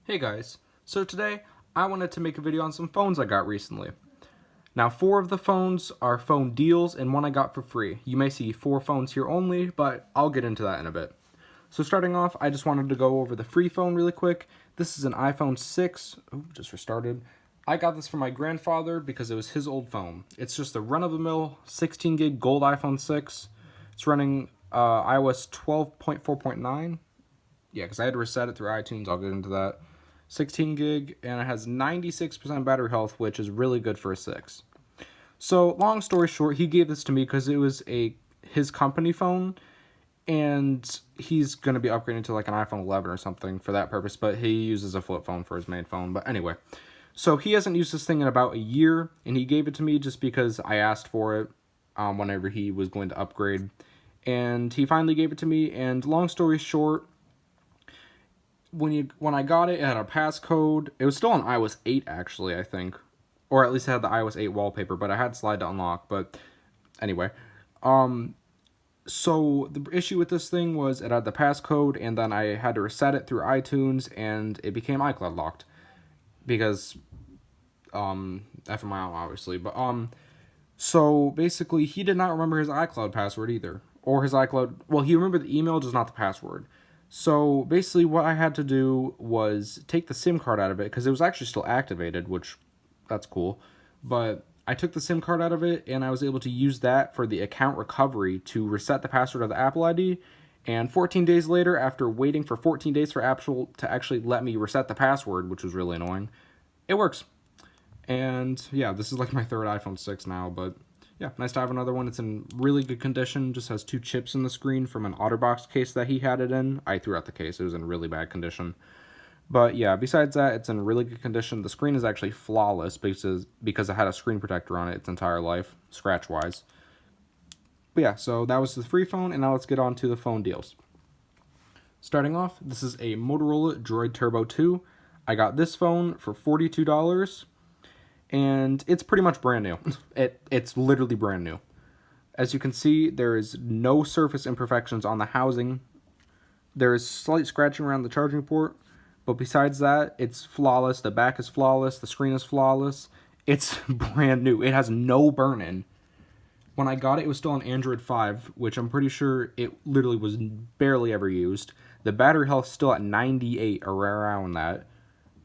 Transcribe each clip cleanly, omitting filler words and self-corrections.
Hey guys, so today I wanted to make a video on some phones I got recently. Now 4 of the phones are phone deals and 1 I got for free. You may see 4 phones here only, but I'll get into that in a bit. So starting off, I just wanted to go over the free phone really quick. This is an iPhone 6, just restarted. I got this from my grandfather because it was his old phone. It's just a run-of-the-mill 16 gig gold iPhone 6. It's running iOS 12.4.9. Yeah, because I had to reset it through iTunes, I'll get into that. 16 gig, and it has 96% battery health, which is really good for a 6. So, long story short, he gave this to me because it was his company phone, and he's going to be upgrading to like an iPhone 11 or something for that purpose, but he uses a flip phone for his main phone. But anyway, so he hasn't used this thing in about a year, and he gave it to me just because I asked for it whenever he was going to upgrade, and he finally gave it to me. And long story short, when I got it, it had a passcode. It was still on iOS 8 actually, I think, or at least it had the iOS 8 wallpaper, but I had slide to unlock. But anyway, so the issue with this thing was it had the passcode, and then I had to reset it through iTunes, and it became iCloud locked because FMI obviously. But so basically he did not remember his iCloud password either, or his iCloud. Well, he remembered the email, just not the password. So basically what I had to do was take the SIM card out of it, because it was actually still activated, which that's cool. But I took the SIM card out of it, and I was able to use that for the account recovery to reset the password of the Apple ID. And 14 days later, after waiting for 14 days for Apple to actually let me reset the password, which was really annoying, it works. And yeah, this is like my 3rd iPhone 6 now, but yeah, nice to have another one. It's in really good condition. Just has 2 chips in the screen from an OtterBox case that he had it in. I threw out the case. It was in really bad condition. But yeah, besides that, it's in really good condition. The screen is actually flawless because it had a screen protector on it its entire life, scratch-wise. But yeah, so that was the free phone, and now let's get on to the phone deals. Starting off, this is a Motorola Droid Turbo 2. I got this phone for $42. And it's pretty much brand new. It's literally brand new. As you can see, there is no surface imperfections on the housing. There is slight scratching around the charging port, but besides that, it's flawless. The back is flawless. The screen is flawless. It's brand new. It has no burn-in. When I got it, it was still on Android 5, which I'm pretty sure it literally was barely ever used. The battery health is still at 98 or around that.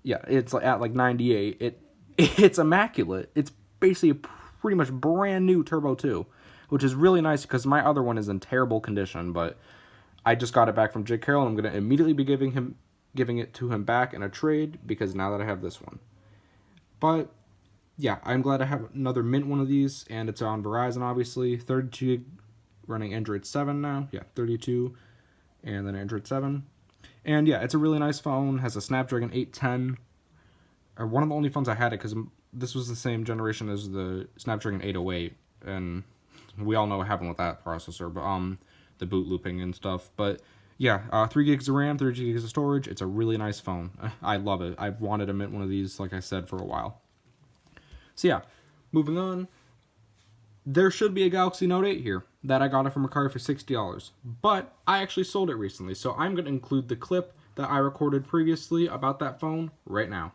Yeah, it's at like 98. It's immaculate. It's basically a pretty much brand new Turbo 2, which is really nice because my other one is in terrible condition, but I just got it back from Jake Carroll, and I'm going to immediately be giving it to him back in a trade because now that I have this one. But yeah, I'm glad I have another mint one of these, and it's on Verizon obviously. 32 gig running Android 7 now. Yeah, 32 and then Android 7. And yeah, it's a really nice phone. Has a Snapdragon 810. Or one of the only phones I had it because this was the same generation as the Snapdragon 808, and we all know what happened with that processor, but the boot looping and stuff. But yeah, 3 gigs of RAM, 30 gigs of storage. It's a really nice phone. I love it. I've wanted to mint one of these, like I said, for a while. So yeah, moving on. There should be a Galaxy Note 8 here that I got it from Mercari for $60, but I actually sold it recently, so I'm going to include the clip that I recorded previously about that phone right now.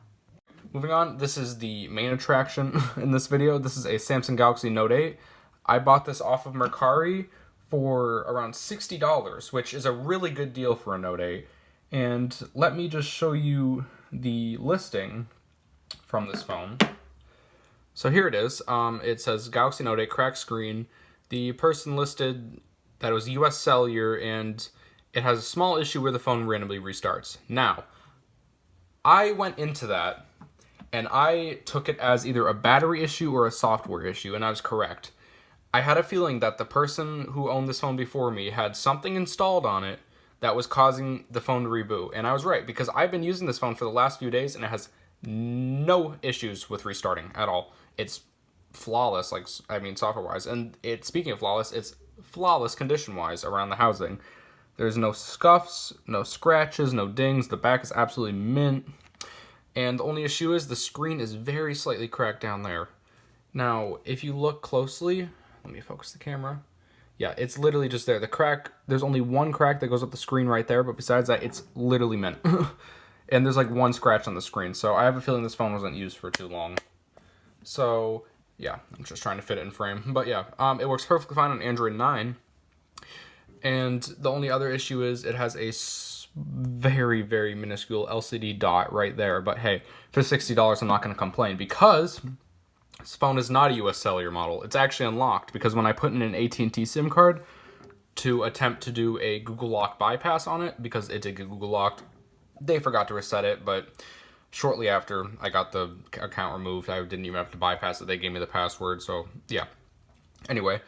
Moving on, this is the main attraction in this video. This is a Samsung Galaxy Note 8. I bought this off of Mercari for around $60, which is a really good deal for a Note 8. And let me just show you the listing from this phone. So here it is. It says Galaxy Note 8 cracked screen. The person listed that it was US Cellular, and it has a small issue where the phone randomly restarts. Now, I went into that, and I took it as either a battery issue or a software issue, and I was correct. I had a feeling that the person who owned this phone before me had something installed on it that was causing the phone to reboot, and I was right, because I've been using this phone for the last few days, and it has no issues with restarting at all. It's flawless, software-wise, and speaking of flawless, it's flawless condition-wise around the housing. There's no scuffs, no scratches, no dings. The back is absolutely mint. And the only issue is the screen is very slightly cracked down there. Now, if you look closely, let me focus the camera. Yeah, it's literally just there. The crack, there's only one crack that goes up the screen right there, but besides that, it's literally mint. And there's like one scratch on the screen, so I have a feeling this phone wasn't used for too long. So yeah, I'm just trying to fit it in frame. But yeah, it works perfectly fine on Android 9. And the only other issue is it has a very, very minuscule LCD dot right there. But hey, for $60, I'm not going to complain because this phone is not a US Cellular model. It's actually unlocked because when I put in an AT&T SIM card to attempt to do a Google Lock bypass on it, because it did get Google locked, they forgot to reset it, but shortly after I got the account removed, I didn't even have to bypass it. They gave me the password, so yeah. Anyway,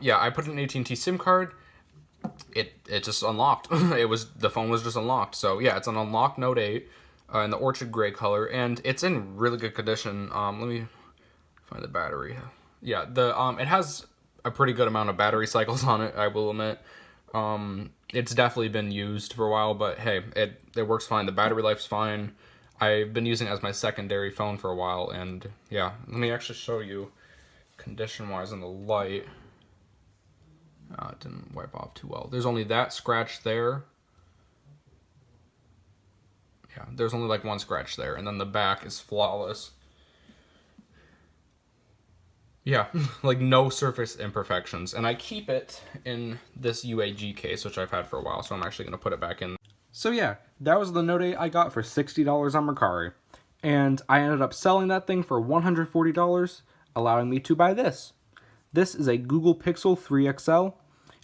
yeah, I put in an AT&T SIM card. It just unlocked. The phone was just unlocked. So yeah, it's an unlocked Note 8 in the orchid gray color, and it's in really good condition. Let me find the battery. Yeah, it has a pretty good amount of battery cycles on it, I will admit. It's definitely been used for a while, but hey, it works fine. The battery life's fine. I've been using it as my secondary phone for a while, and yeah, let me actually show you condition-wise in the light. It didn't wipe off too well. There's only that scratch there. Yeah, there's only like one scratch there, and then the back is flawless. Yeah, like no surface imperfections. And I keep it in this UAG case, which I've had for a while, so I'm actually going to put it back in. So yeah, that was the Note 8 I got for $60 on Mercari. And I ended up selling that thing for $140, allowing me to buy this. This is a Google Pixel 3 XL.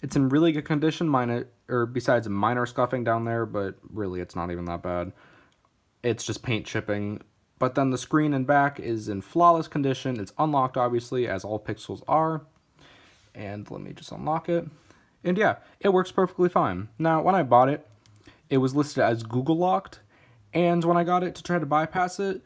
It's in really good condition, besides minor scuffing down there, but really it's not even that bad. It's just paint chipping. But then the screen and back is in flawless condition. It's unlocked, obviously, as all Pixels are. And let me just unlock it. And yeah, it works perfectly fine. Now, when I bought it, it was listed as Google locked. And when I got it to try to bypass it,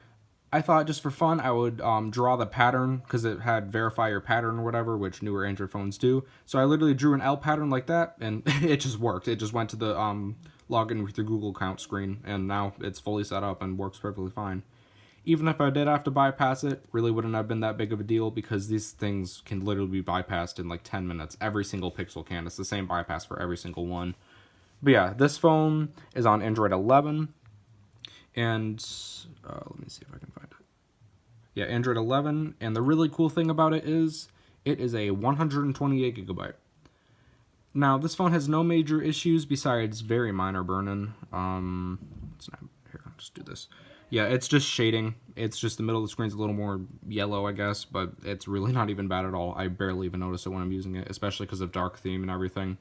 I thought just for fun I would draw the pattern, because it had verify your pattern or whatever, which newer Android phones do. So I literally drew an L pattern like that, and it just worked. It just went to the login with your Google account screen, and now it's fully set up and works perfectly fine. Even if I did have to bypass it, really wouldn't have been that big of a deal, because these things can literally be bypassed in like 10 minutes. Every single Pixel can. It's the same bypass for every single one. But yeah, this phone is on Android 11. And let me see if I can find it. Yeah, Android 11. And the really cool thing about it is a 128 gigabyte. Now, this phone has no major issues besides very minor burn-in. Here, I'll just do this. Yeah, it's just shading. It's just the middle of the screen's a little more yellow, I guess, but it's really not even bad at all. I barely even notice it when I'm using it, especially because of dark theme and everything.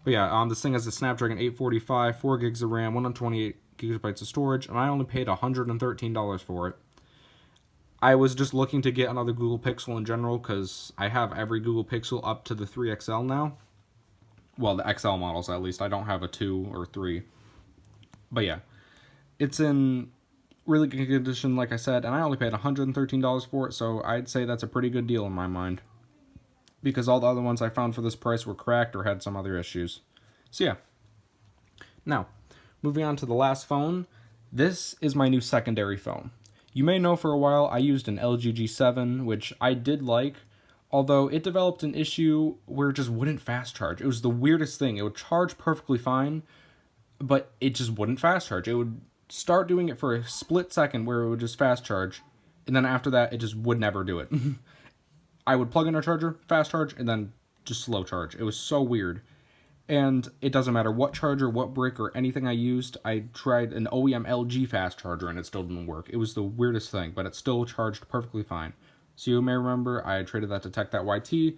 But yeah, this thing has a Snapdragon 845, 4 gigs of RAM, 128 gigabytes of storage, and I only paid $113 for it. I was just looking to get another Google Pixel in general, because I have every Google Pixel up to the 3 XL now. Well, the XL models at least. I don't have a 2 or 3. But yeah, it's in really good condition, like I said, and I only paid $113 for it, so I'd say that's a pretty good deal in my mind. Because all the other ones I found for this price were cracked or had some other issues. So yeah. Now, moving on to the last phone. This is my new secondary phone. You may know for a while I used an LG G7, which I did like, although it developed an issue where it just wouldn't fast charge. It was the weirdest thing. It would charge perfectly fine, but it just wouldn't fast charge. It would start doing it for a split second where it would just fast charge, and then after that, it just would never do it. I would plug in a charger, fast charge, and then just slow charge. It was so weird. And it doesn't matter what charger, what brick, or anything I used. I tried an OEM LG fast charger, and it still didn't work. It was the weirdest thing, but it still charged perfectly fine. So you may remember I traded that to Tech That YT,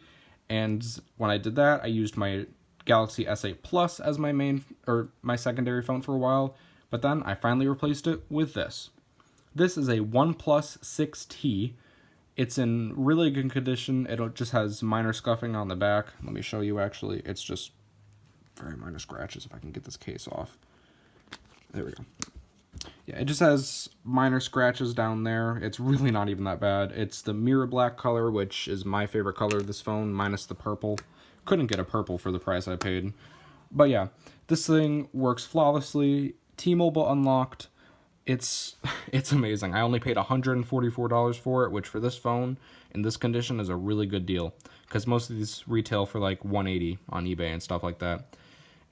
and when I did that, I used my Galaxy S8 Plus as my secondary phone for a while, but then I finally replaced it with this. This is a OnePlus 6T. It's in really good condition. It just has minor scuffing on the back. Let me show you actually. It's just very minor scratches if I can get this case off. There we go. Yeah, it just has minor scratches down there. It's really not even that bad. It's the mirror black color, which is my favorite color of this phone, minus the purple. Couldn't get a purple for the price I paid. But yeah, this thing works flawlessly. T-Mobile unlocked. It's amazing. I only paid $144 for it, which for this phone in this condition is a really good deal, because most of these retail for like $180 on eBay and stuff like that.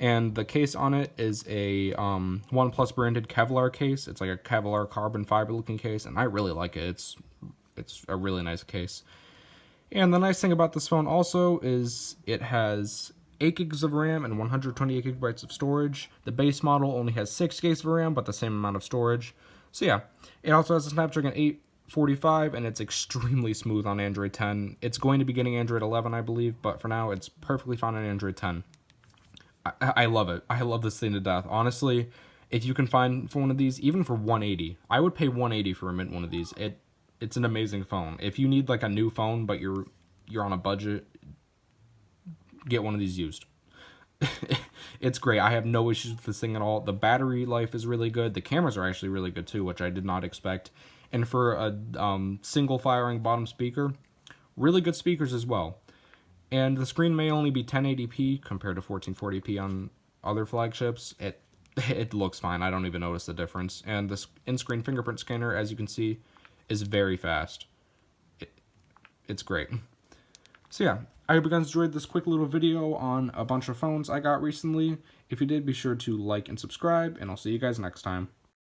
And the case on it is a OnePlus branded Kevlar case. It's like a Kevlar carbon fiber looking case, and I really like it. It's a really nice case. And the nice thing about this phone also is it has 8 gigs of RAM and 128 gigabytes of storage. The base model only has 6 gigs of RAM, but the same amount of storage. So yeah, it also has a Snapdragon 845, and it's extremely smooth on Android 10. It's going to be getting Android 11, I believe, but for now, it's perfectly fine on Android 10. I love it. I love this thing to death. Honestly, if you can find for one of these, even for 180, I would pay 180 for a mint one of these. It's an amazing phone. If you need like a new phone but you're on a budget, get one of these used. It's great. I have no issues with this thing at all. The battery life is really good. The cameras are actually really good too, which I did not expect. And for a single firing bottom speaker, really good speakers as well. And the screen may only be 1080p compared to 1440p on other flagships. It looks fine. I don't even notice the difference. And this in-screen fingerprint scanner, as you can see, is very fast. It's great. So yeah, I hope you guys enjoyed this quick little video on a bunch of phones I got recently. If you did, be sure to like and subscribe, and I'll see you guys next time.